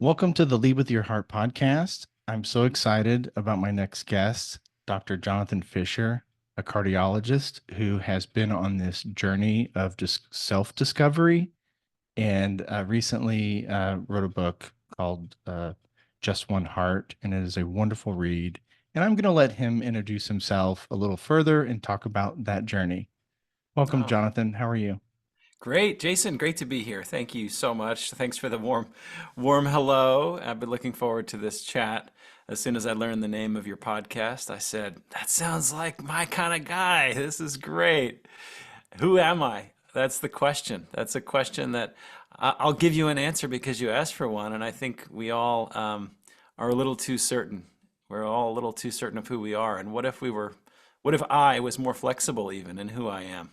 Welcome to the Lead with Your Heart podcast. I'm so excited about my next guest, Dr. Jonathan Fisher, a cardiologist who has been on this journey of just self-discovery and recently wrote a book called Just One Heart, and it is a wonderful read. And I'm going to let him introduce himself a little further and talk about that journey. Welcome, Oh, Jonathan. How are you? great, Jason. Great to be here. Thank you so much. Thanks for the warm hello. I've been looking forward to this chat. As soon as I learned the name of your podcast, I said, "That sounds like my kind of guy. This is great." Who am I? That's the question. That's a question that I'll give you an answer because you asked for one, and I think we all are a little too certain. We're all a little too certain of who we are. And what if I was more flexible even in who I am?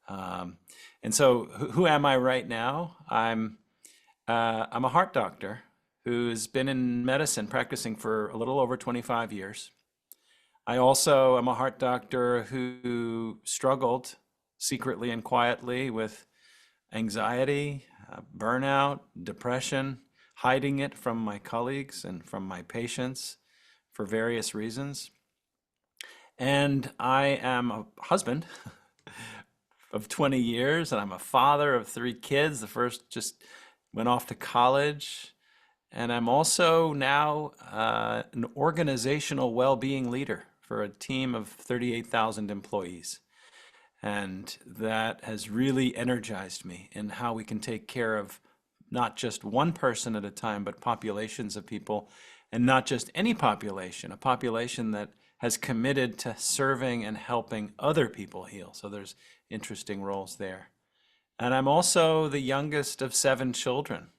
Um, and so, who am I right now? I'm a heart doctor who's been in medicine practicing for a little over 25 years. I also am a heart doctor who struggled secretly and quietly with anxiety, burnout, depression, hiding it from my colleagues and from my patients for various reasons. And I am a husband of 20 years, and I'm a father of three kids. The first just went off to college. And I'm also now an organizational well-being leader for a team of 38,000 employees. And that has really energized me in how we can take care of not just one person at a time, but populations of people, and not just any population, a population that has committed to serving and helping other people heal. So there's interesting roles there. And I'm also the youngest of seven children.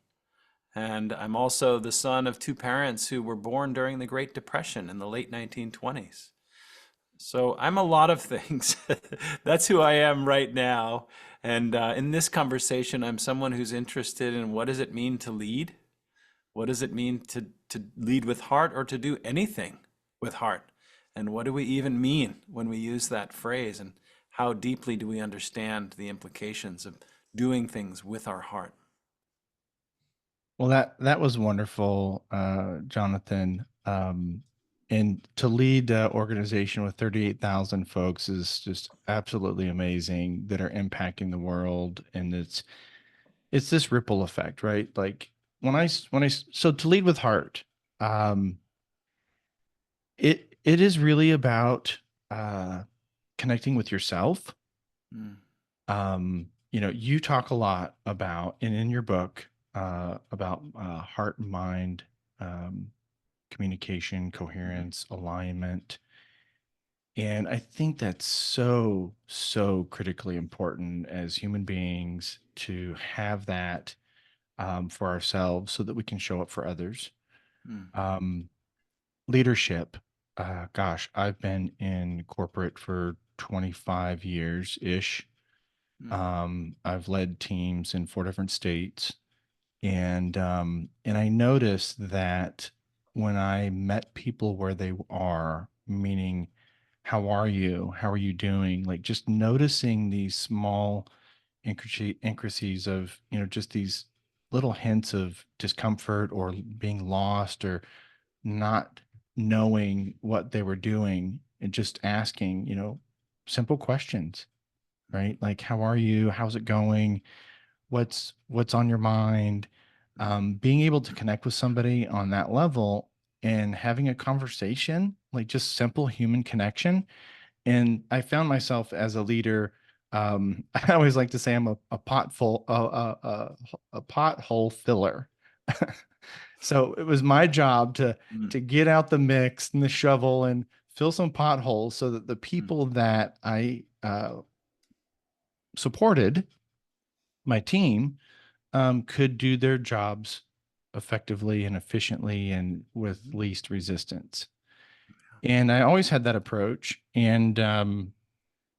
And I'm also the son of two parents who were born during the Great Depression in the late 1920s. So I'm a lot of things. That's who I am right now. And in this conversation, I'm someone who's interested in what does it mean to lead? What does it mean to lead with heart or to do anything with heart? And what do we even mean when we use that phrase? And how deeply do we understand the implications of doing things with our heart? Well, that was wonderful, Jonathan. And to lead an organization with 38,000 folks is just absolutely amazing that are impacting the world. And it's this ripple effect, right? Like so to lead with heart, um, it is really about uh, connecting with yourself. Mm, You talk a lot about, and in your book, about heart and mind, um, communication, mhm, coherence, alignment. And I think that's so, so critically important as human beings to have that for ourselves so that we can show up for others. mm, Um, Leadership. Gosh, I've been in corporate for 25 years ish. mm, I've led teams in four different states. And I noticed that when I met people where they are, meaning, how are you? How are you doing? Like just noticing these small intricacies of, just these little hints of discomfort or being lost or not knowing what they were doing and just asking, simple questions, right? Like, how are you? How's it going? What's on your mind? Being able to connect with somebody on that level and having a conversation, like just simple human connection. And I found myself as a leader. I always like to say I'm a a pothole filler. So it was my job mm, to get out the mix and the shovel and fill some potholes so that the mm, people that I supported, my team, could do their jobs effectively and efficiently and with mm, least resistance. And I always had that approach. And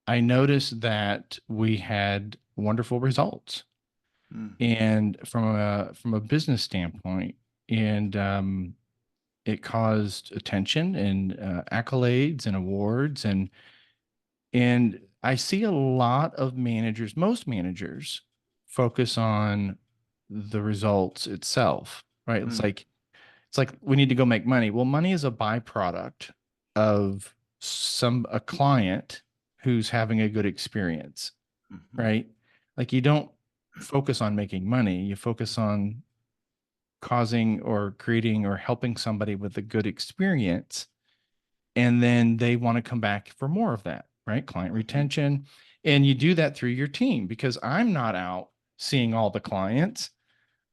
I noticed that we had wonderful results. mm, And from a business standpoint, and it caused attention and accolades and awards, and I see a lot of managers, most managers, focus on the results itself, right? It's mm, like It's like we need to go make money. Well, money is a byproduct of a client who's having a good experience, Mhm. right? Like you don't focus on making money, you focus on causing or creating or helping somebody with a good experience. And then they want to come back for more of that, right? Client Mhm. retention. And you do that through your team because I'm not out seeing all the clients.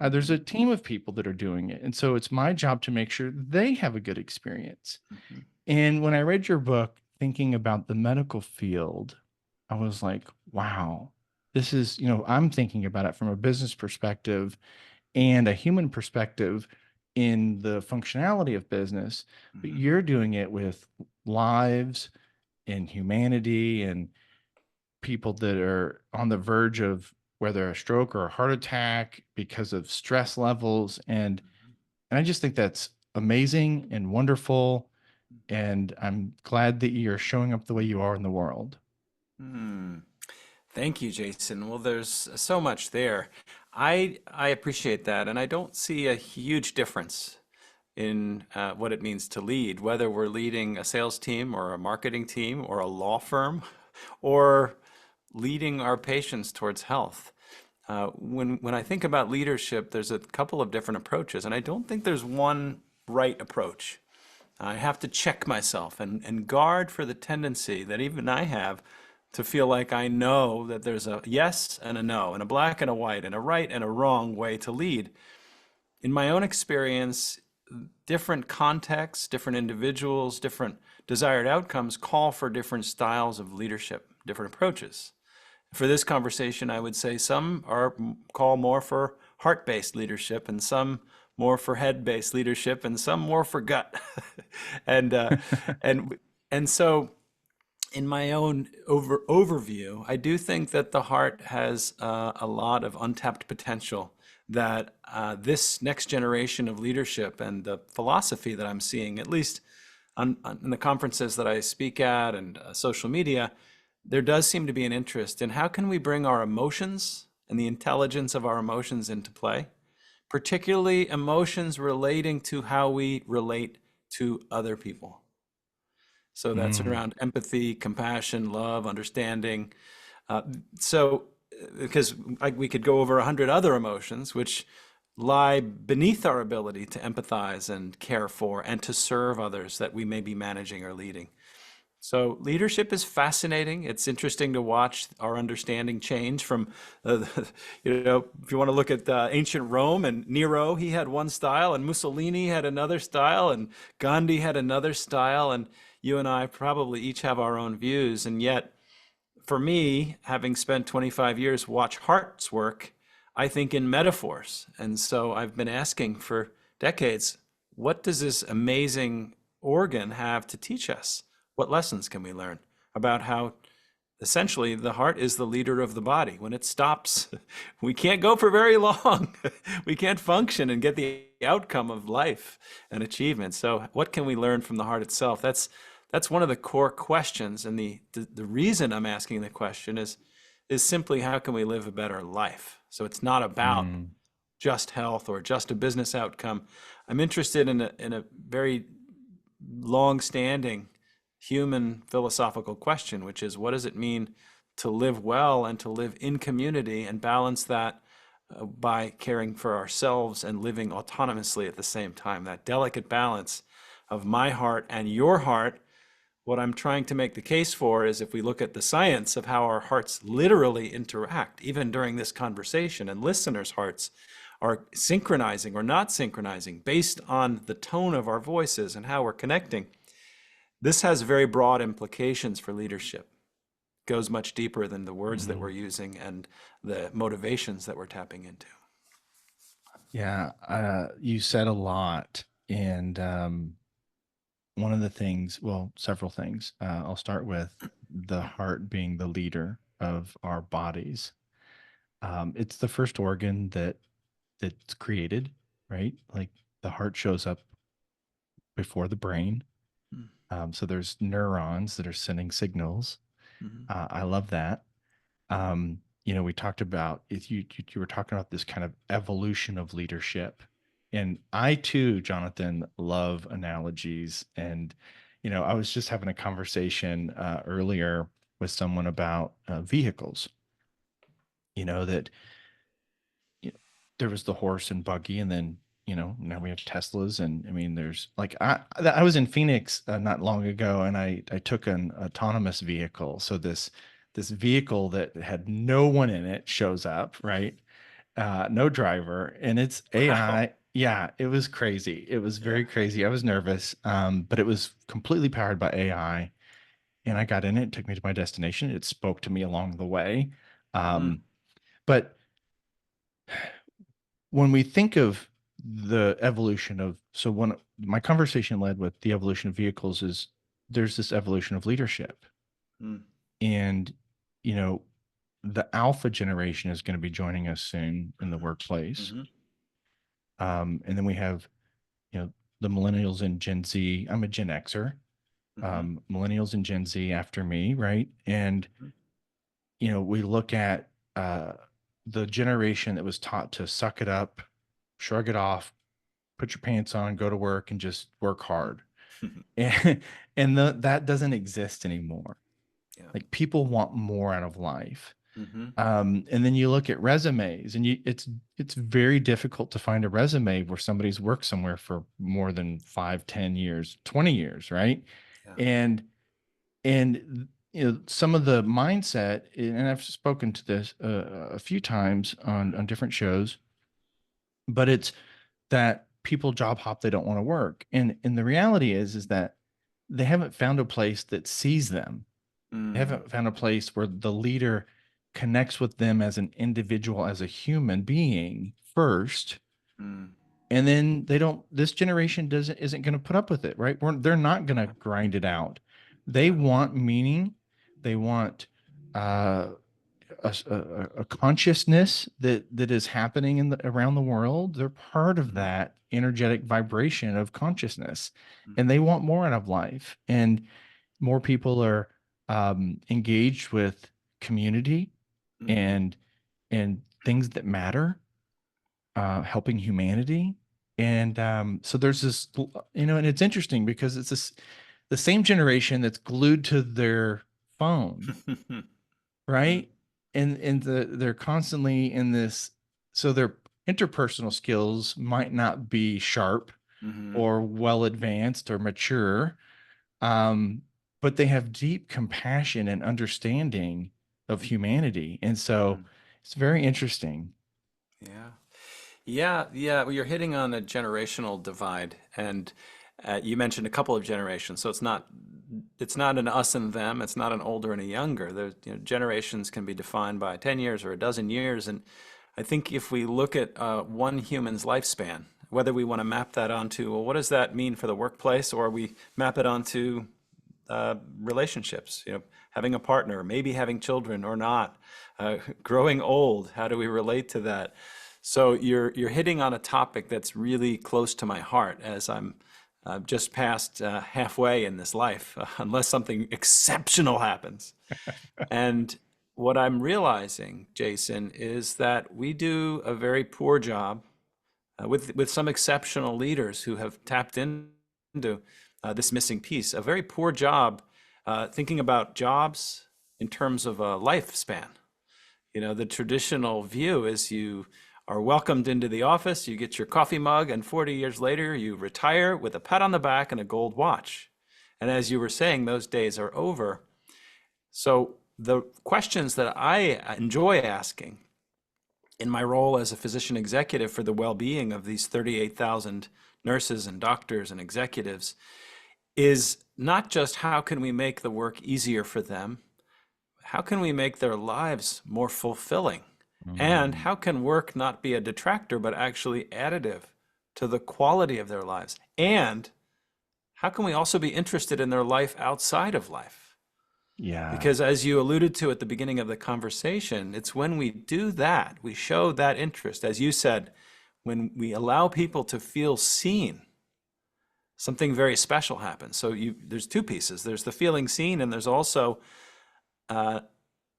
There's a Mhm. team of people that are doing it. And so it's my job to make sure they have a good experience. Mhm. And when I read your book, thinking about the medical field, I was like, wow, this is, I'm thinking about it from a business perspective and a human perspective in the functionality of business, but Mhm. you're doing it with lives and humanity and people that are on the verge of whether a stroke or a heart attack because of stress levels. And I just think that's amazing and wonderful. And I'm glad that you're showing up the way you are in the world. Mhm. Thank you, Jason. Well, there's so much there. I appreciate that, and I don't see a huge difference in what it means to lead, whether we're leading a sales team or a marketing team or a law firm, or leading our patients towards health. When I think about leadership, there's a couple of different approaches, and I don't think there's one right approach. I have to check myself and guard for the tendency that even I have to feel like I know that there's a yes and a no, and a black and a white, and a right and a wrong way to lead. In my own experience, different contexts, different individuals, different desired outcomes call for different styles of leadership, different approaches. For this conversation, I would say some are call more for heart-based leadership, and some more for head-based leadership, and some more for gut. and and and so, in my own overview, I do think that the heart has a lot of untapped potential. That this next generation of leadership and the philosophy that I'm seeing, at least in the conferences that I speak at and social media, there does seem to be an interest in how can we bring our emotions and the intelligence of our emotions into play, particularly emotions relating to how we relate to other people. So that's Mm. around empathy, compassion, love, understanding. Uh, so, because we could go over 100 other emotions, which lie beneath our ability to empathize and care for and to serve others that we may be managing or leading. So leadership is fascinating. It's interesting to watch our understanding change from, if you want to look at ancient Rome and Nero, he had one style, and Mussolini had another style, and Gandhi had another style, and you and I probably each have our own views. And yet, for me, having spent 25 years watch hearts work, I think in metaphors. And so I've been asking for decades, what does this amazing organ have to teach us? What lessons can we learn about how essentially the heart is the leader of the body? When it stops, we can't go for very long. We can't function and get the outcome of life and achievement. So what can we learn from the heart itself? That's one of the core questions, and the reason I'm asking the question is simply how can we live a better life? So it's not about Mm. just health or just a business outcome. I'm interested in a very long-standing human philosophical question, which is what does it mean to live well and to live in community and balance that by caring for ourselves and living autonomously at the same time? That delicate balance of my heart and your heart. What I'm trying to make the case for is if we look at the science of how our hearts literally interact, even during this conversation, and listeners' hearts are synchronizing or not synchronizing based on the tone of our voices and how we're connecting, this has very broad implications for leadership. It goes much deeper than the words that we're Mm. using and the motivations that we're tapping into. Yeah, you said a lot. And one of the things, well, several things. I'll start with the heart being the leader of our bodies. It's the first organ that's created, right? Like the heart shows up before the brain. So there's neurons that are sending signals. Mhm. I love that. We talked about if you were talking about this kind of evolution of leadership, And I too, Jonathan, love analogies. And, I was just having a conversation earlier with someone about vehicles, that you know, there was the horse and buggy, and then now we have Teslas, and I mean, there's like I was in Phoenix not long ago, and I took an autonomous vehicle. So this vehicle that had no one in it shows up, right? No driver, and it's Wow. AI. Yeah, it was crazy. It was Yeah. very crazy. I was nervous, but it was completely powered by AI. And I got in it, took me to my destination. It spoke to me along the way. Mm, Um, but when we think of the evolution of, so when my conversation led with the evolution of vehicles is there's this evolution of leadership. mm, And, you know, the alpha generation is going to be joining us soon in the mhm, workplace. mhm, And then we have, the millennials and Gen Z. I'm a Gen Xer. mhm, Millennials and Gen Z after me, right? And, mhm, we look at the generation that was taught to suck it up, shrug it off, put your pants on, go to work, and just work hard. mhm. And that doesn't exist anymore. Yeah. Like people want more out of life. Mhm, And then you look at resumes, and it's very difficult to find a resume where somebody's worked somewhere for more than 5, 10 years, 20 years, right? yeah. And some of the mindset, and I've spoken to this a few times on different shows, but it's that people job hop, they don't want to work. And the reality is that they haven't found a place that sees them. They Mm, haven't found a place where the leader connects with them as an individual, as a human being first. mm, And then this generation isn't going to put up with it, right? They're not going to grind it out. They yeah. want meaning. They want uh, a consciousness that is happening around the world. They're part of Mhm, that energetic vibration of consciousness, mm, and they want more out of life. And more people are engaged with community mhm, and things that matter, helping humanity. And so there's this, and it's interesting because it's the same generation that's glued to their phone, mm, right? And they're constantly in this, so their interpersonal skills might not be sharp mhm, or well advanced or mature, um, but they have deep compassion and understanding of humanity. And so mm. it's very interesting. Yeah. Yeah, yeah. Well, you're hitting on a generational divide, and you mentioned a couple of generations. So it's not an us and them. It's not an older and a younger. There's, generations can be defined by 10 years or a dozen years, and I think if we look at one human's lifespan, whether we want to map that onto, well, what does that mean for the workplace, or we map it onto relationships, having a partner, maybe having children or not, growing old, how do we relate to that? So you're hitting on a topic that's really close to my heart as I'm just past halfway in this life, unless something exceptional happens. And what I'm realizing, Jason, is that we do a very poor job with some exceptional leaders who have tapped into this missing piece, a very poor job thinking about jobs in terms of a lifespan. The traditional view is you are welcomed into the office, you get your coffee mug, and 40 years later, you retire with a pat on the back and a gold watch. And as you were saying, those days are over. So the questions that I enjoy asking in my role as a physician executive for the well-being of these 38,000 nurses and doctors and executives is not just how can we make the work easier for them, how can we make their lives more fulfilling? And Mm, how can work not be a detractor, but actually additive to the quality of their lives? And how can we also be interested in their life outside of life? yeah. Because as you alluded to at the beginning of the conversation, it's when we do that, we show that interest, as you said, when we allow people to feel seen, something very special happens. So there's two pieces. There's the feeling seen, and there's also uh,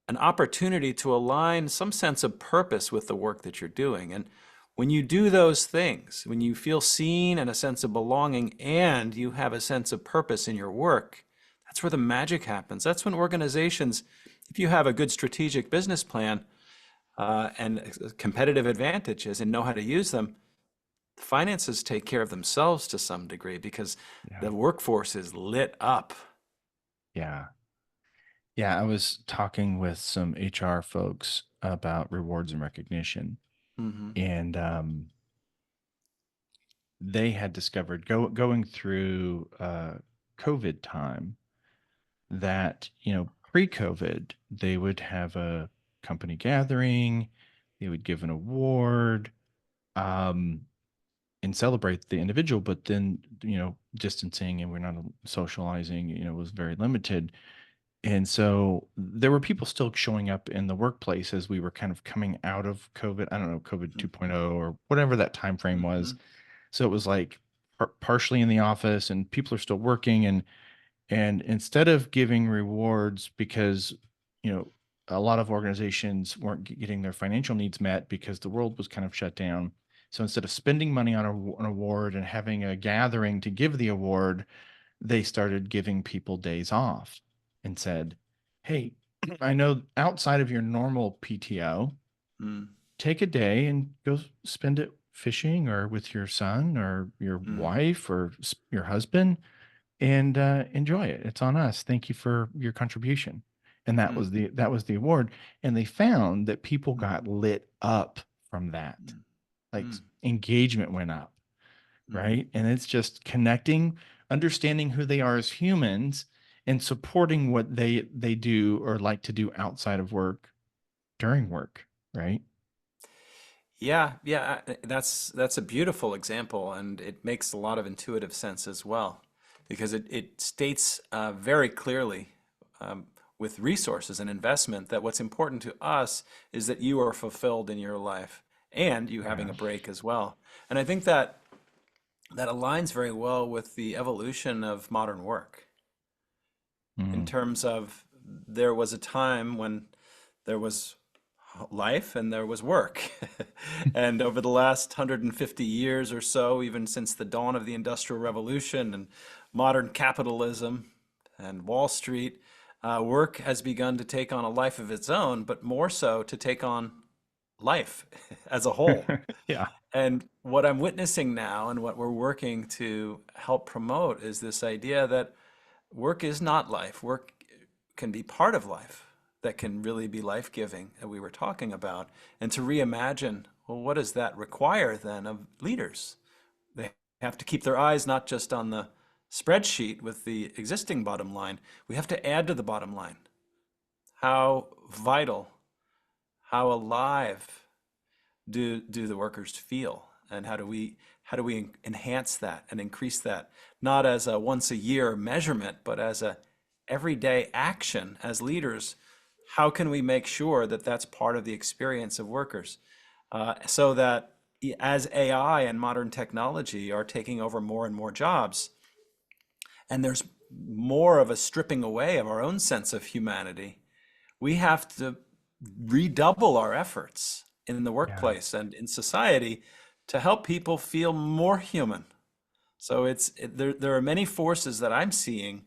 an opportunity to align some sense of purpose with the work that you're doing. And When you do those things, when you feel seen and a sense of belonging, and you have a sense of purpose in your work, that's where the magic happens. That's when organizations, if you have a good strategic business plan and competitive advantages and know how to use them, the finances take care of themselves to some degree because Yeah. the workforce is lit up. Yeah. Yeah. I was talking with some HR folks about rewards and recognition, Hmm. and they had discovered going through COVID time that, pre-COVID, they would have a company gathering, they would give an award, um, and celebrate the individual, but then, distancing and we're not socializing, was very limited. And so there were people still showing up in the workplace as we were kind of coming out of COVID. I don't know, COVID 2.0 or whatever that time frame was. Hmm. So it was like partially in the office and people are still working, and instead of giving rewards because, you know, a lot of organizations weren't getting their financial needs met because the world was kind of shut down. So instead of spending money on an award and having a gathering to give the award, they started giving people days off and said, "Hey, I know outside of your normal PTO, Mm, take a day and go spend it fishing or with your son or your mm, wife or your husband and enjoy it. It's on us. Thank you for your contribution." And mm, that was the award. And they found that people mm, got lit up from that. mm, Like mm, engagement went up, mm. right? And it's just connecting, understanding who they are as humans, and supporting what they do or like to do outside of work during work, right? Yeah, yeah, that's a beautiful example, and it makes a lot of intuitive sense as well, because it states very clearly um, with resources and investment that what's important to us is that you are fulfilled in your life and you having Yeah. a break as well. And I think that that aligns very well with the evolution of modern work in Mm. terms of there was a time when there was life and there was work. And over the last 150 years or so, even since the dawn of the Industrial Revolution and modern capitalism and Wall Street, work has begun to take on a life of its own, but more so to take on life as a whole. Yeah. And what I'm witnessing now and what we're working to help promote is this idea that work is not life. Work can be part of life that can really be life-giving that we were talking about. And to reimagine, well, what does that require then of leaders? They have to keep their eyes not just on the spreadsheet with the existing bottom line. We have to add to the bottom line. How vital, how alive do the workers feel, and how do we enhance that and increase that, not as a once a year measurement, but as a everyday action as leaders? How can we make sure that that's part of the experience of workers, so that as AI and modern technology are taking over more and more jobs, and there's more of a stripping away of our own sense of humanity, we have to redouble our efforts in the Yeah. workplace and in society to help people feel more human. So there are many forces that I'm seeing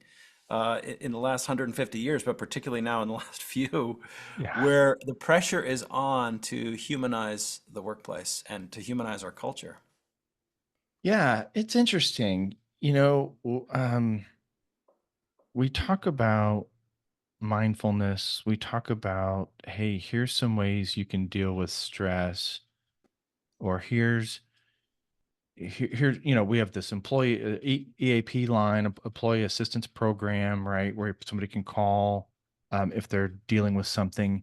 in the last 150 years, but particularly now in the last few, Yeah. where the pressure is on to humanize the workplace and to humanize our culture. Yeah, it's interesting. We talk about mindfulness. We talk about, hey, here's some ways you can deal with stress, or here, we have this employee EAP line, employee assistance program, right, where somebody can call if they're dealing with something.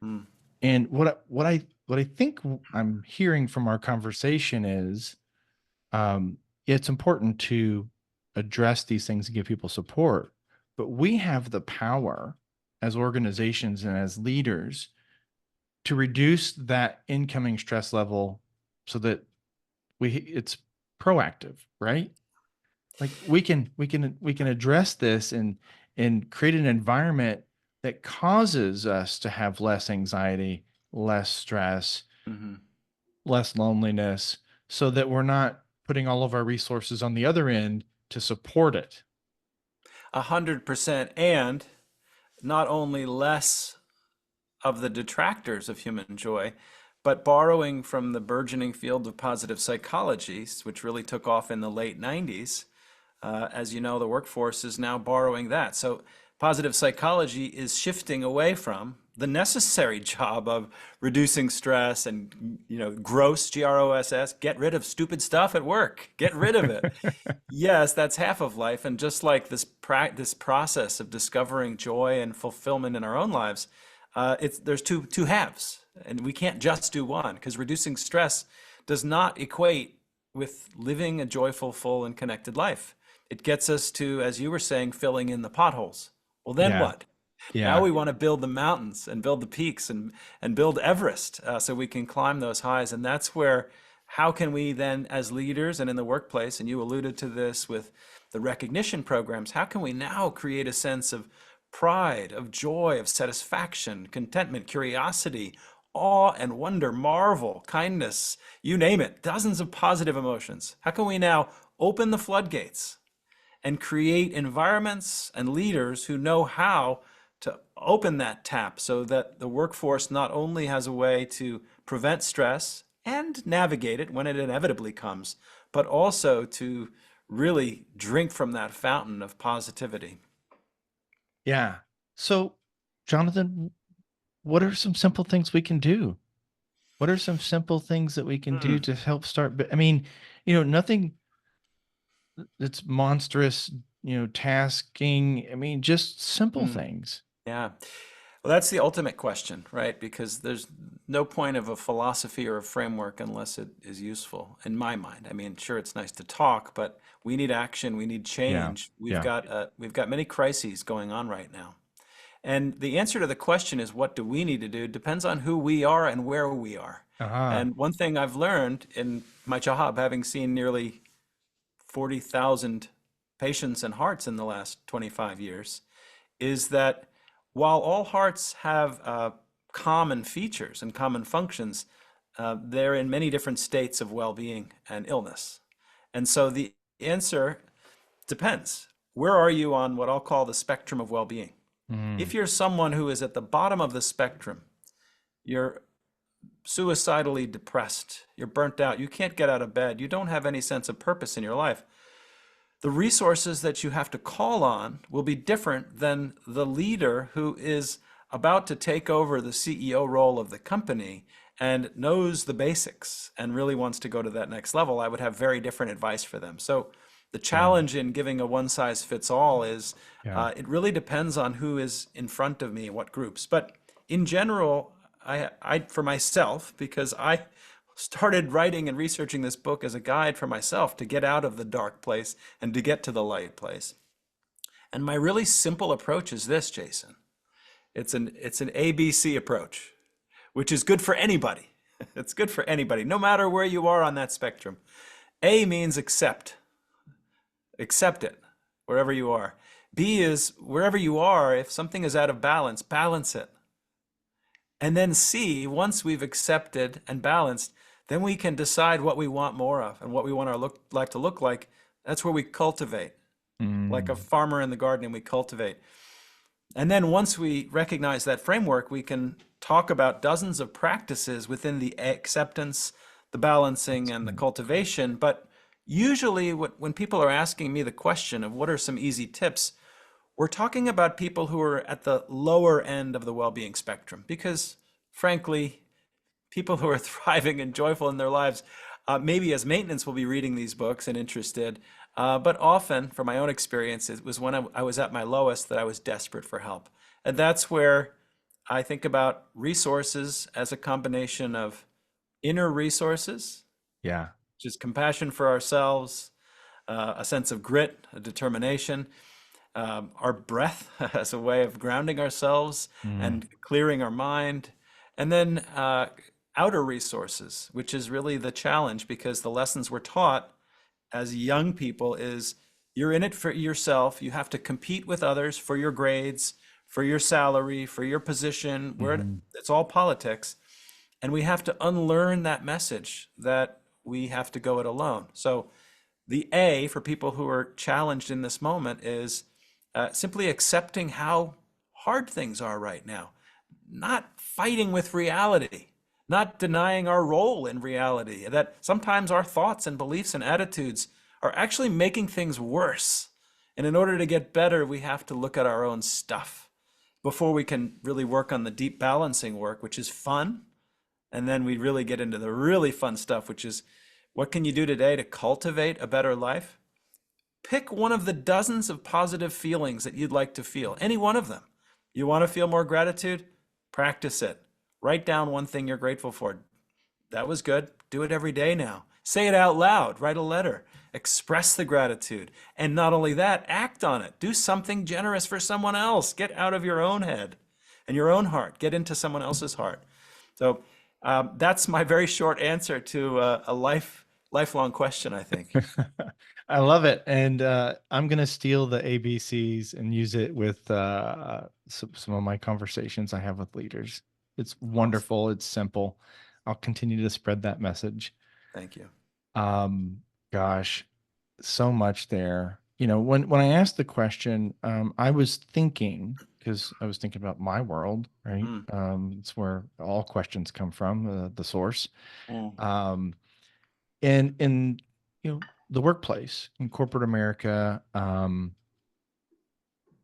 Mm, And what I think I'm hearing from our conversation is, it's important to address these things and give people support, but we have the power as organizations and as leaders to reduce that incoming stress level so that it's proactive, right? Like we can address this and create an environment that causes us to have less anxiety, less stress, mhm. less loneliness, so that we're not putting all of our resources on the other end to support it. 100%. And not only less of the detractors of human joy, but borrowing from the burgeoning field of positive psychology, which really took off in the late 90s. As you know, the workforce is now borrowing that. So positive psychology is shifting away from the necessary job of reducing stress and, gross, GROSS, get rid of stupid stuff at work, get rid of it. Yes, that's half of life. And just like this process of discovering joy and fulfillment in our own lives, there's two halves, and we can't just do one, because reducing stress does not equate with living a joyful, full, and connected life. It gets us to, as you were saying, filling in the potholes. Well, then Yeah. what? Now Yeah. we want to build the mountains and build the peaks and build Everest, so we can climb those highs. And that's where, how can we then, as leaders and in the workplace, and you alluded to this with the recognition programs, how can we now create a sense of pride, of joy, of satisfaction, contentment, curiosity, awe and wonder, marvel, kindness, you name it, dozens of positive emotions. How can we now open the floodgates and create environments and leaders who know how to open that tap, so that the workforce not only has a way to prevent stress and navigate it when it inevitably comes, but also to really drink from that fountain of positivity? Yeah. So, Jonathan, what are some simple things we can do? What are some simple things that we can do Hmm. to help start? I mean, nothing that's monstrous, tasking. I mean, just simple Hmm. things. Yeah. Well, that's the ultimate question, right? Because there's no point of a philosophy or a framework unless it is useful, in my mind. I mean, sure, it's nice to talk, but we need action, we need Yeah. change. Yeah. We've got many crises going on right now. And the answer to the question is, what do we need to do? Depends on who we are and where we are. Uh-huh. And one thing I've learned in my job, having seen nearly 40,000 patients and hearts in the last 25 years, is that while all hearts have common features and common functions, they're in many different states of well-being and illness. And so the answer depends. Where are you on what I'll call the spectrum of well-being? Mm. If you're someone who is at the bottom of the spectrum, you're suicidally depressed, you're burnt out, you can't get out of bed, you don't have any sense of purpose in your life, the resources that you have to call on will be different than the leader who is about to take over the CEO role of the company and knows the basics and really wants to go to that next level. I would have very different advice for them. So the Yeah. challenge in giving a one size fits all is, Yeah. it really depends on who is in front of me, what groups. But in general, for myself, because I started writing and researching this book as a guide for myself to get out of the dark place and to get to the light place. And my really simple approach is this, Jason. It's an ABC approach, which is good for anybody. It's good for anybody, no matter where you are on that spectrum. A means accept. Accept it wherever you are. B is wherever you are, if something is out of balance, balance it. And then C, once we've accepted and balanced, then we can decide what we want more of and what we want our life to look like. That's where we cultivate, like a Mm. farmer in the garden, and we cultivate. And then once we recognize that framework, we can talk about dozens of practices within the acceptance, the balancing, That's and the good. cultivation. But usually, when people are asking me the question of what are some easy tips, we're talking about people who are at the lower end of the well-being spectrum, because frankly, people who are thriving and joyful in their lives, maybe as maintenance will be reading these books and interested, but often, from my own experience, it was when I was at my lowest that I was desperate for help. And that's where I think about resources as a combination of inner resources, Yeah. which is compassion for ourselves, a sense of grit, a determination, our breath as a way of grounding ourselves Mm. and clearing our mind, and then outer resources, which is really the challenge, because the lessons we're taught as young people is you're in it for yourself. You have to compete with others for your grades, for your salary, for your position, where Mhm. it's all politics. And we have to unlearn that message that we have to go it alone. So the A for people who are challenged in this moment is simply accepting how hard things are right now, not fighting with reality, not denying our role in reality, that sometimes our thoughts and beliefs and attitudes are actually making things worse. And in order to get better, we have to look at our own stuff before we can really work on the deep balancing work, which is fun. And then we really get into the really fun stuff, which is what can you do today to cultivate a better life? Pick one of the dozens of positive feelings that you'd like to feel, any one of them. You want to feel more gratitude? Practice it. Write down one thing you're grateful for. That was good. Do it every day now. Say it out loud. Write a letter. Express the gratitude. And not only that, act on it. Do something generous for someone else. Get out of your own head and your own heart. Get into someone else's heart. So that's my very short answer to a lifelong question, I think. I love it. And I'm going to steal the ABCs and use it with some of my conversations I have with leaders. It's Awesome. wonderful. It's simple. I'll continue to spread that message. Thank you. Um, Gosh, so much there. When I asked the question, I was thinking, because I was thinking about my world, right? Mm, It's where all questions come from, the source. mm, Um, and in the workplace in corporate America,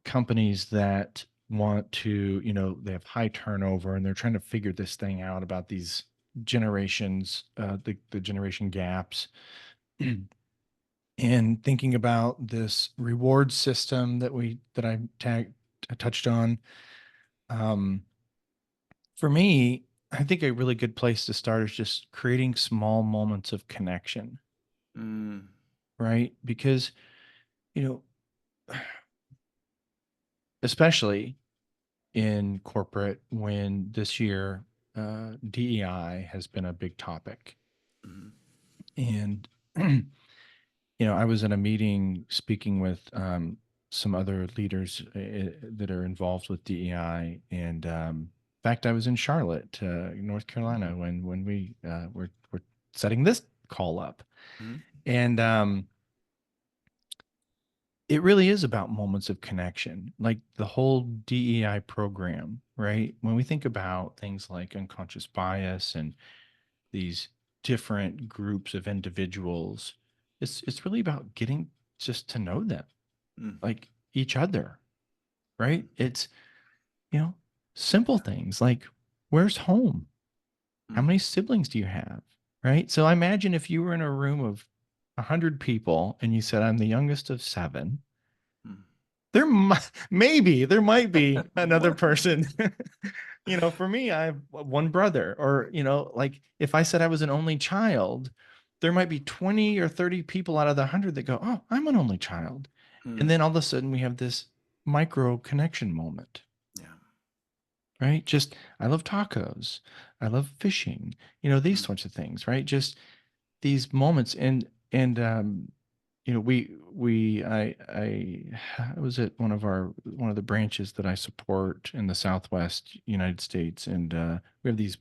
companies that want to, they have high turnover and they're trying to figure this thing out about these generations, the generation gaps, and thinking about this reward system that I touched on. Um, for me, I think a really good place to start is just creating small moments of connection, mm, right? Because you know especially in corporate when this year DEI has been a big topic. mm, And, I was in a meeting speaking with some other leaders that are involved with DEI. And in fact, I was in Charlotte, North Carolina, when we were setting this call up. mm, And it really is about moments of connection, like the whole DEI program, right? When we think about things like unconscious bias and these different groups of individuals, it's really about getting just to know them, mm, like each other, right? It's, you know, simple things like where's home? How mm, many siblings do you have? Right? So I imagine if you were in a room of 100 people and you said, I'm the youngest of seven, mm. maybe there might be another person. For me, I have one brother, or like if I said I was an only child, there might be 20 or 30 people out of the 100 that go, oh, I'm an only child. And Mm, then all of a sudden we have this micro connection moment, yeah. right? Just I love tacos, I love fishing, these Mm, sorts of things, right? Just these moments. And I was at one of the branches that I support in the Southwest United States, and we have these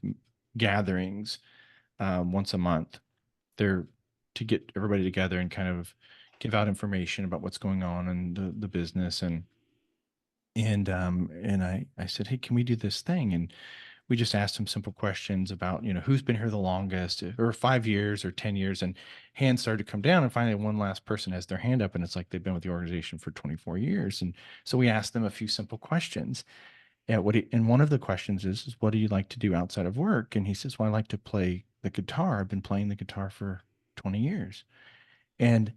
gatherings once a month. They're to get everybody together and kind of give out information about what's going on in the business. And I said, hey, can we do this thing? And we just asked them simple questions about, who's been here the longest, or 5 years or 10 years. And hands started to come down. And finally, one last person has their hand up, and it's like they've been with the organization for 24 years. And so we asked them a few simple questions. And one of the questions is, what do you like to do outside of work? And he says, well, I like to play the guitar. I've been playing the guitar for 20 years. And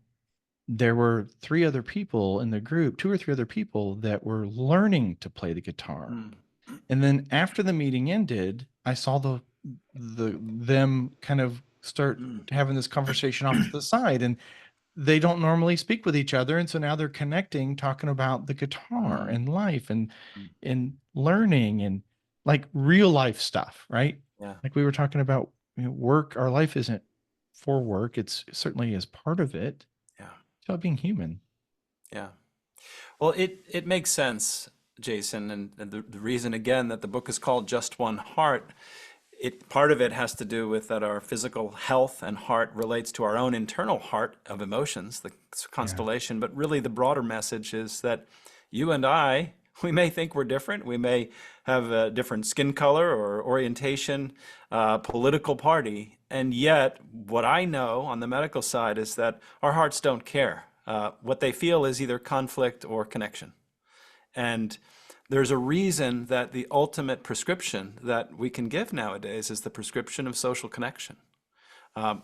there were three other people in the group, two or three other people that were learning to play the guitar. mm, And then after the meeting ended, I saw them kind of start mm, having this conversation off to the side, and they don't normally speak with each other. And so now they're connecting, talking about the guitar mm, and life mm. and learning and like real life stuff, right? Yeah, Like we were talking about, work. Our life isn't for work. It's certainly is part of it. yeah, It's about being human. yeah. Well, it makes sense, Jason, and the reason again that the book is called Just One Heart Part of it has to do with that our physical health and heart relates to our own internal heart of emotions, the Yeah. constellation. But really, the broader message is that you and I, we may think we're different. We may have a different skin color or orientation, political party. And yet, what I know on the medical side is that our hearts don't care. What they feel is either conflict or connection. And there's a reason that the ultimate prescription that we can give nowadays is the prescription of social connection.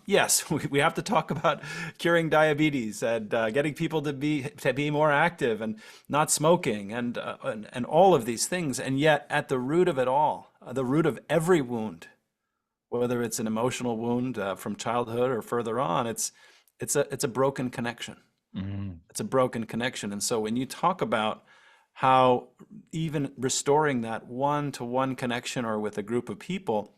Yes, we have to talk about curing diabetes and getting people to be more active and not smoking and all of these things. And yet, at the root of it all, the root of every wound, whether it's an emotional wound from childhood or further on, it's a broken connection. Mhm. It's a broken connection. And so when you talk about how even restoring that one-to-one connection or with a group of people,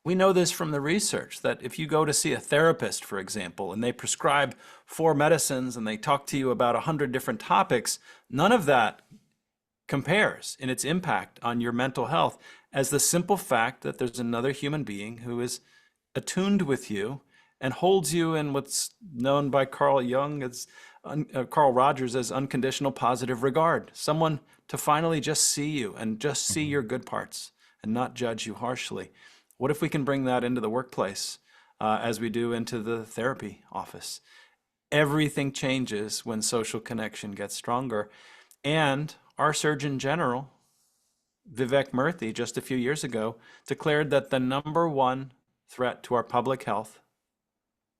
we know this from the research that if you go to see a therapist, for example, and they prescribe 4 medicines and they talk to you about 100 different topics, none of that compares in its impact on your mental health as the simple fact that there's another human being who is attuned with you and holds you in what's known by Carl Rogers as unconditional positive regard. Someone to finally just see you and just see Mhm. your good parts and not judge you harshly. What if we can bring that into the workplace as we do into the therapy office? Everything changes when social connection gets stronger. And our Surgeon General, Vivek Murthy, just a few years ago, declared that the number one threat to our public health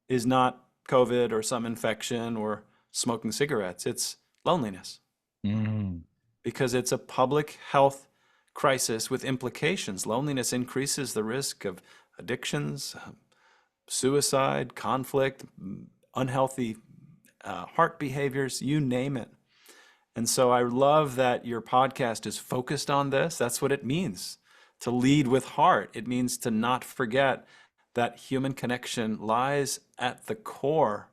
is not COVID or some infection or smoking cigarettes. It's loneliness Mhm. because it's a public health crisis with implications. Loneliness increases the risk of addictions, suicide, conflict, unhealthy heart behaviors, you name it. And so I love that your podcast is focused on this. That's what it means to lead with heart. It means to not forget that human connection lies at the core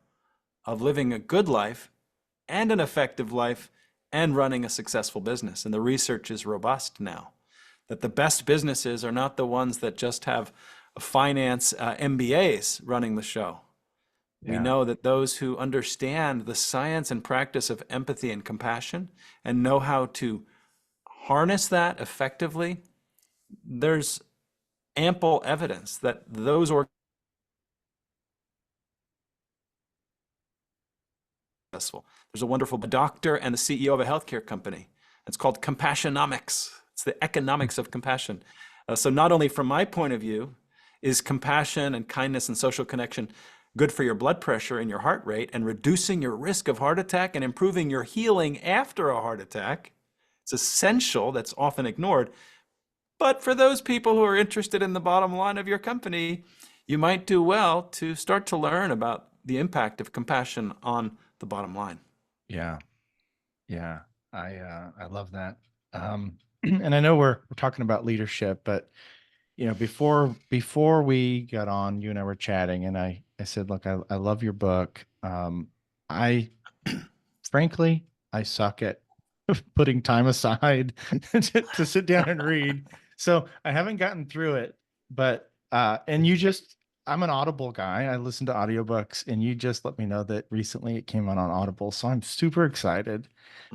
of living a good life and an effective life and running a successful business. And the research is robust now that the best businesses are not the ones that just have finance MBAs running the show. We Yeah. know that those who understand the science and practice of empathy and compassion and know how to harness that effectively, there's ample evidence that those are successful. There's a wonderful doctor and the CEO of a healthcare company. It's called Compassionomics. It's the economics of compassion. So not only from my point of view is compassion and kindness and social connection good for your blood pressure and your heart rate and reducing your risk of heart attack and improving your healing after a heart attack. It's essential, that's often ignored. But for those people who are interested in the bottom line of your company, you might do well to start to learn about the impact of compassion on the bottom line. Yeah. Yeah. I love that. And I know we're talking about leadership, but before we got on, you and I were chatting, and I said, look, I love your book. I frankly, I suck at putting time aside to sit down and read. So I haven't gotten through it, but and you just I'm an Audible guy. I listen to audiobooks, and you just let me know that recently it came out on Audible. So I'm super excited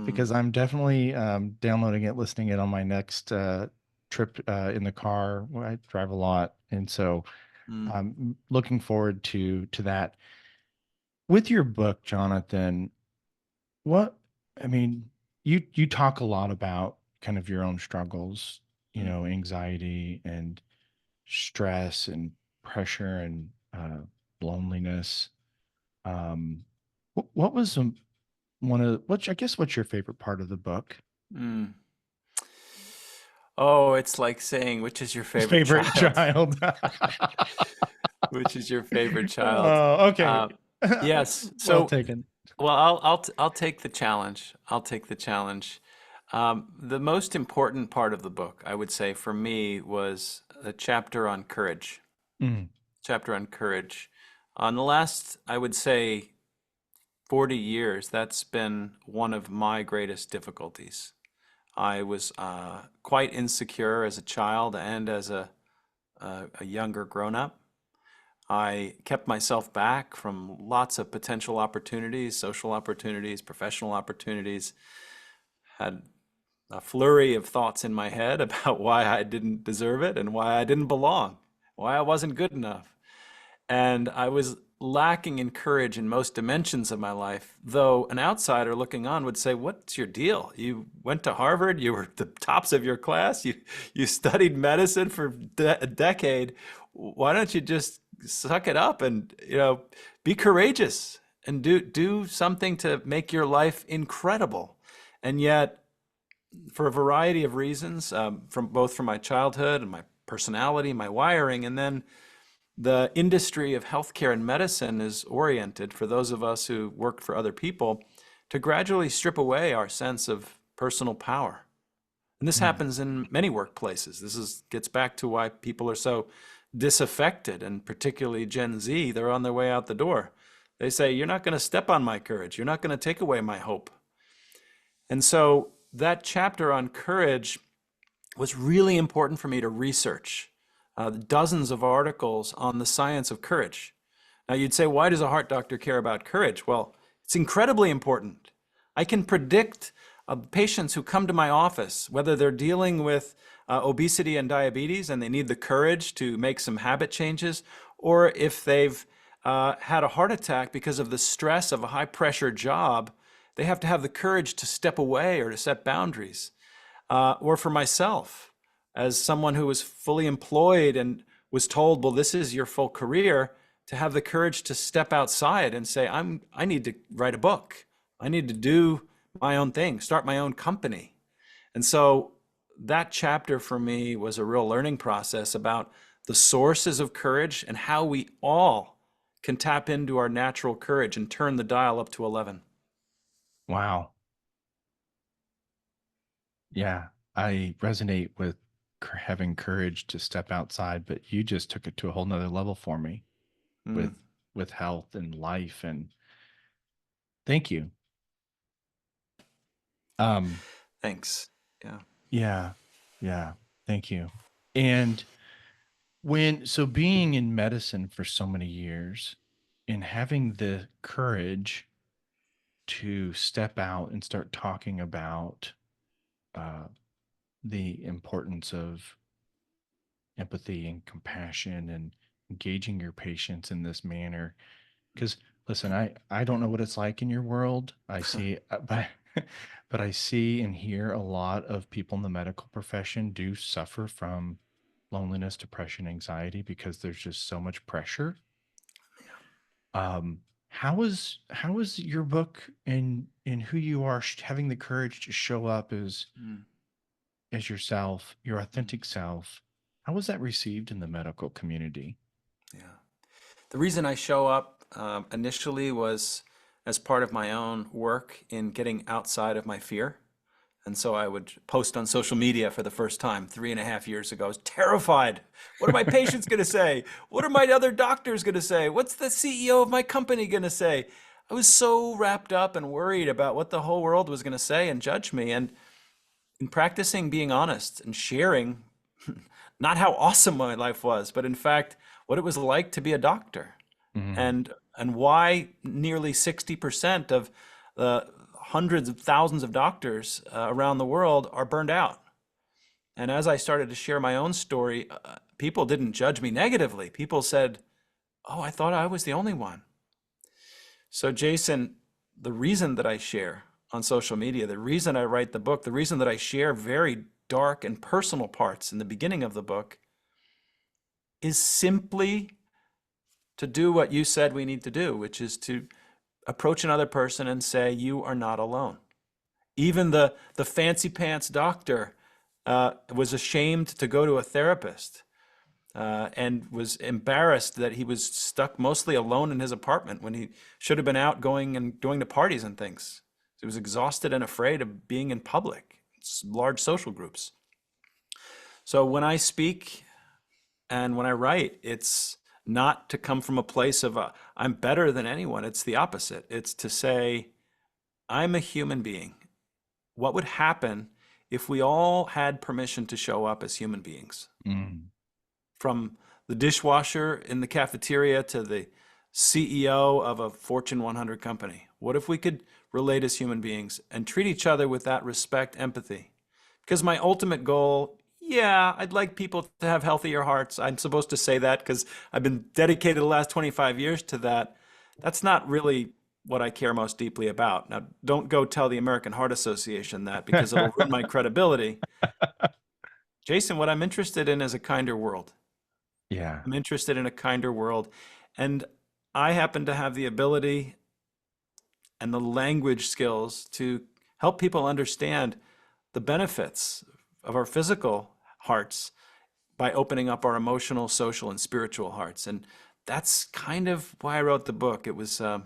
because Mm, I'm definitely downloading it, listening it on my next trip in the car. Where I drive a lot, and so mm, I'm looking forward to that. With your book, Jonathan, what I mean, you talk a lot about kind of your own struggles, mm, anxiety and stress and pressure and loneliness. What was one of what I guess what's your favorite part of the book? mm. Oh, it's like saying, which is your favorite Favorite child? child? Which is your favorite child? Oh, okay. Uh, yes. Well So, taken. well, I'll take the challenge. I'll take the challenge. The most important part of the book, I would say, for me, was the chapter on courage. Mm, Chapter on courage. On the last, I would say, 40 years, that's been one of my greatest difficulties. I was quite insecure as a child and as a a younger grown-up. I kept myself back from lots of potential opportunities, social opportunities, professional opportunities, had a flurry of thoughts in my head about why I didn't deserve it and why I didn't belong, why I wasn't good enough. And I was lacking in courage in most dimensions of my life, though an outsider looking on would say, "What's your deal? You went to Harvard, you were the tops of your class, you studied medicine for a decade. Why don't you just suck it up and, be courageous and do something to make your life incredible?" And yet, for a variety of reasons, from my childhood and my personality, my wiring, and then the industry of healthcare and medicine is oriented for those of us who work for other people to gradually strip away our sense of personal power. And this Mm. happens in many workplaces. Gets back to why people are so disaffected, and particularly Gen Z, they're on their way out the door. They say, "You're not going to step on my courage. You're not going to take away my hope." And so that chapter on courage was really important for me to research dozens of articles on the science of courage. Now, you'd say, why does a heart doctor care about courage? Well, it's incredibly important. I can predict patients who come to my office, whether they're dealing with obesity and diabetes and they need the courage to make some habit changes, or if they've had a heart attack because of the stress of a high pressure job, they have to have the courage to step away or to set boundaries. Or for myself, as someone who was fully employed and was told, well, this is your full career, to have the courage to step outside and say, I need to write a book. I need to do my own thing, start my own company. And so that chapter for me was a real learning process about the sources of courage and how we all can tap into our natural courage and turn the dial up to 11. Wow. Yeah, I resonate with having courage to step outside, but you just took it to a whole nother level for me with Mm, health and life. And thank you. Um, thanks. Yeah. yeah, yeah, thank you. And being in medicine for so many years and having the courage to step out and start talking about uh, the importance of empathy and compassion and engaging your patients in this manner. Because listen, I don't know what it's like in your world. I see, but but I see and hear a lot of people in the medical profession do suffer from loneliness, depression, anxiety because there's just so much pressure. Um, how is your book and who you are having the courage to show up Mm, as yourself, your mm, authentic self? How was that received in the medical community? yeah. The reason I show up initially was as part of my own work in getting outside of my fear. And so I would post on social media for the first time 3.5 years ago. I was terrified. What are my patients going to say? What are my other doctors going to say? What's the CEO of my company going to say? I was so wrapped up and worried about what the whole world was going to say and judge me. And in practicing being honest and sharing not how awesome my life was, but in fact, what it was like to be a doctor, Mhm. and why nearly 60% of the hundreds of thousands of doctors around the world are burned out. And as I started to share my own story, people didn't judge me negatively. People said, "Oh, I thought I was the only one." So, Jason, the reason that I share on social media, the reason I write the book, the reason that I share very dark and personal parts in the beginning of the book is simply to do what you said we need to do, which is to approach another person and say, you are not alone. Even the fancy pants doctor was ashamed to go to a therapist and was embarrassed that he was stuck mostly alone in his apartment when he should have been out going to parties and things. He was exhausted and afraid of being in public, large social groups. So when I speak and when I write, it's not to come from a place of I'm better than anyone. It's the opposite. It's to say, I'm a human being. What would happen if we all had permission to show up as human beings? Mm. from the dishwasher in the cafeteria to the CEO of a Fortune 100 company? What if we could relate as human beings and treat each other with that respect, empathy? Because my ultimate goal, yeah, I'd like people to have healthier hearts. I'm supposed to say that because I've been dedicated the last 25 years to that. That's not really what I care most deeply about. Now, don't go tell the American Heart Association that because it'll ruin my credibility. Jason, what I'm interested in is a kinder world. Yeah. I'm interested in a kinder world. And I happen to have the ability and the language skills to help people understand the benefits of our physical hearts by opening up our emotional, social, and spiritual hearts. And that's kind of why I wrote the book. It was a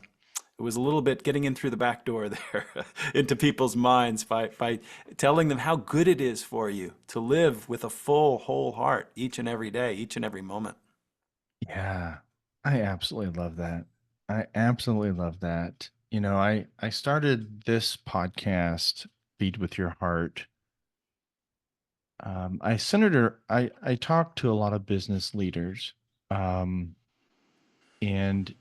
little bit getting in through the back door there into people's minds by telling them how good it is for you to live with a full, whole heart each and every day, each and every moment. Yeah. I absolutely love that. I absolutely love that. I started this podcast, Feed with Your Heart. I talked to a lot of business leaders. Um, and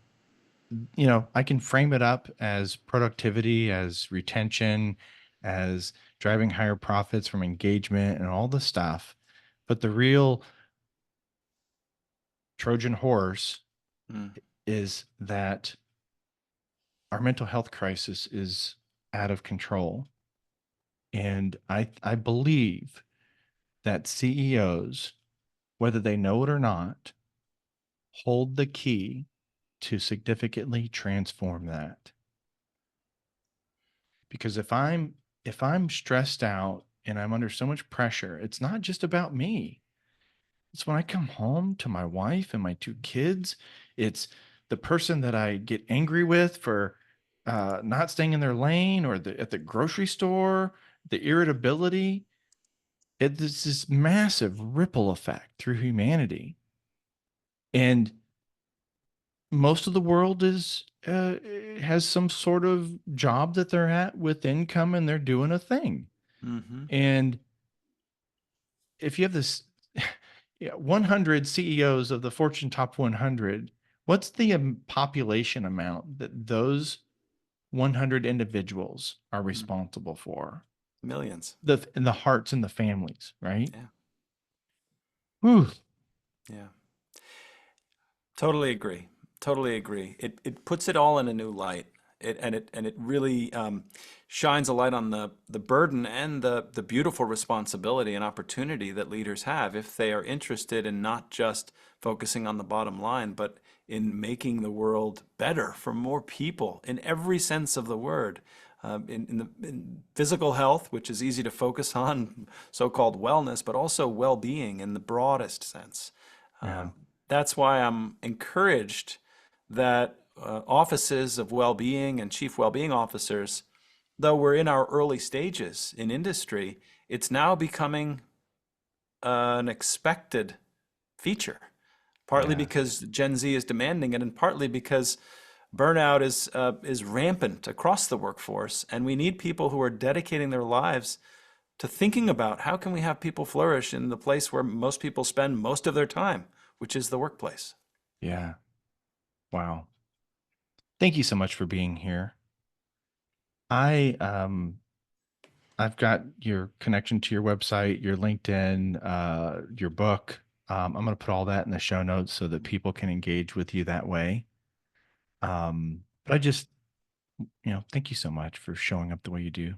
I can frame it up as productivity, as retention, as driving higher profits from engagement and all the stuff. But the real Trojan horse Mm, is that our mental health crisis is out of control. And I believe that CEOs, whether they know it or not, hold the key to significantly transform that. Because if I'm stressed out and I'm under so much pressure, it's not just about me. It's when I come home to my wife and my two kids. It's the person that I get angry with for not staying in their lane, or at the grocery store, the irritability. It's this massive ripple effect through humanity. And most of the world has some sort of job that they're at with income, and they're doing a thing. hmm And if you have this, yeah, 100 CEOs of the Fortune top 100, what's the population amount that those 100 individuals are responsible for? Millions. The hearts and the families, right? Yeah. Whew. Yeah. Totally agree. Totally agree. It puts it all in a new light. And it really shines a light on the burden and the beautiful responsibility and opportunity that leaders have if they are interested in not just focusing on the bottom line, but in making the world better for more people in every sense of the word. In physical health, which is easy to focus on, so-called wellness, but also well-being in the broadest sense. Yeah. Um, that's why I'm encouraged that offices of well-being and chief well-being officers, though we're in our early stages in industry, it's now becoming an expected feature, partly Yeah. because Gen Z is demanding it, and partly because burnout is rampant across the workforce, and we need people who are dedicating their lives to thinking about how can we have people flourish in the place where most people spend most of their time, which is the workplace. Yeah. Wow. Thank you so much for being here. I I've got your connection to your website, your LinkedIn, your book. I'm going to put all that in the show notes so that people can engage with you that way. But I just, thank you so much for showing up the way you do.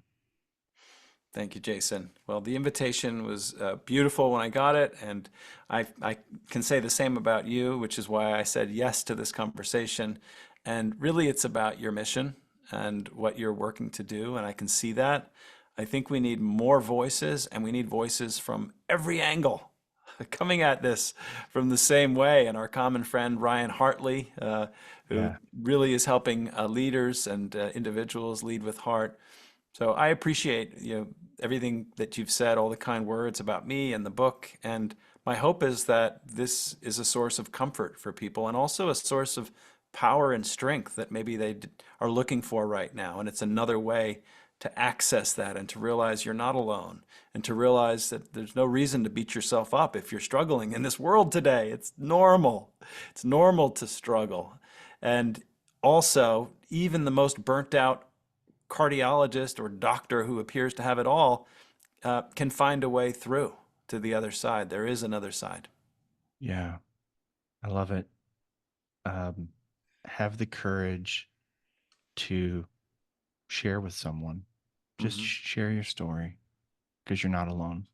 Thank you, Jason. Well, the invitation was beautiful when I got it, and I can say the same about you, which is why I said yes to this conversation. And really, it's about your mission and what you're working to do, and I can see that. I think we need more voices, and we need voices from every angle coming at this from the same way. And our common friend Ryan Hartley, who Yeah. really is helping leaders and individuals lead with heart. So I appreciate everything that you've said, all the kind words about me and the book, and my hope is that this is a source of comfort for people and also a source of power and strength that maybe are looking for right now. And it's another way to access that and to realize you're not alone and to realize that there's no reason to beat yourself up if you're struggling in this world today. It's normal. It's normal to struggle. And also, even the most burnt out cardiologist or doctor who appears to have it all can find a way through to the other side. There is another side. Yeah, I love it. Um, have the courage to share with someone. Just Hmm. share your story because you're not alone.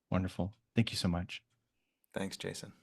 Wonderful. Thank you so much. Thanks, Jason.